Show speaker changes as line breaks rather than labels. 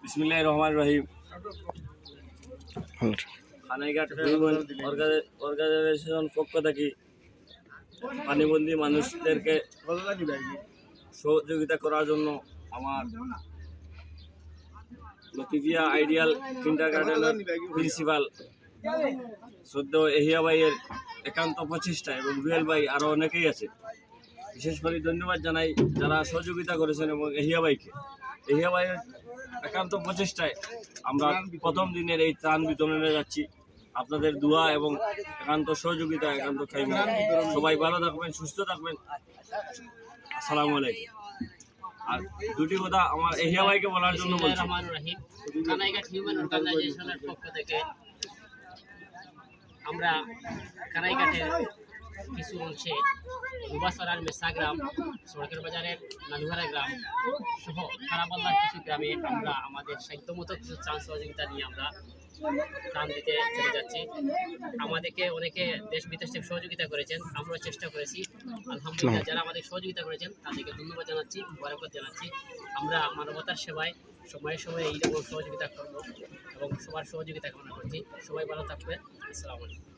বিসমিল্লাহির রহমানির রহিম। Kanaighat human organisation পক্ষ থেকে পানিবন্দী মানুষদেরকে সহযোগিতা করার জন্য আমার লতিফিয়া আইডিয়াল কিন্ডারগার্টেনের প্রিন্সিপাল শ্রদ্ধেয় এহিয়া ভাইয়ের একান্ত প্রচেষ্টা এবং রুয়েল ভাই আরও অনেকেই আছে। বিশেষ করে ধন্যবাদ জানাই যারা সহযোগিতা করেছেন এবং এহিয়া ভাইকে। এহিয়া ভাইয়ের একান্ত প্রচেষ্টায় আমরা প্রথম দিনের এই ত্রাণ বিতরণে যাচ্ছি। আপনাদের দোয়া এবং একান্ত সহযোগিতা একান্ত খাইবেন। সবাই ভালো থাকবেন, সুস্থ থাকবেন। আসসালামু আলাইকুম। আর দুটি কথা আমার এহিয়া ভাইকে বলার জন্য বলছি।
কানাইঘাট হিউম্যান অর্গানাইজেশনের পক্ষ থেকে আমরা কানাইঘাটের কিছু অংশে রুবাসরার মেসা গ্রাম, সড়কের বাজারের নানুহারা গ্রাম সহ খারাপাল্লার কিছু গ্রামে আমরা আমাদের সাধ্যমতো কিছু ত্রাণ সহযোগিতা নিয়ে আমরা ত্রাণ দিতে চলে যাচ্ছি। আমাদেরকে অনেকে দেশ বিদেশ থেকে সহযোগিতা করেছেন, আমরা চেষ্টা করেছি। আলহামদুলিল্লাহ যারা আমাদের সহযোগিতা করেছেন তাদেরকে ধন্যবাদ জানাচ্ছি, মুবারকবাদ জানাচ্ছি। আমরা মানবতার সেবায় সময়ে সময়ে এইরকম সহযোগিতা করব এবং সবার সহযোগিতা কামনা করছি। সবাই ভালো থাকবেন। আসসালামু আলাইকুম।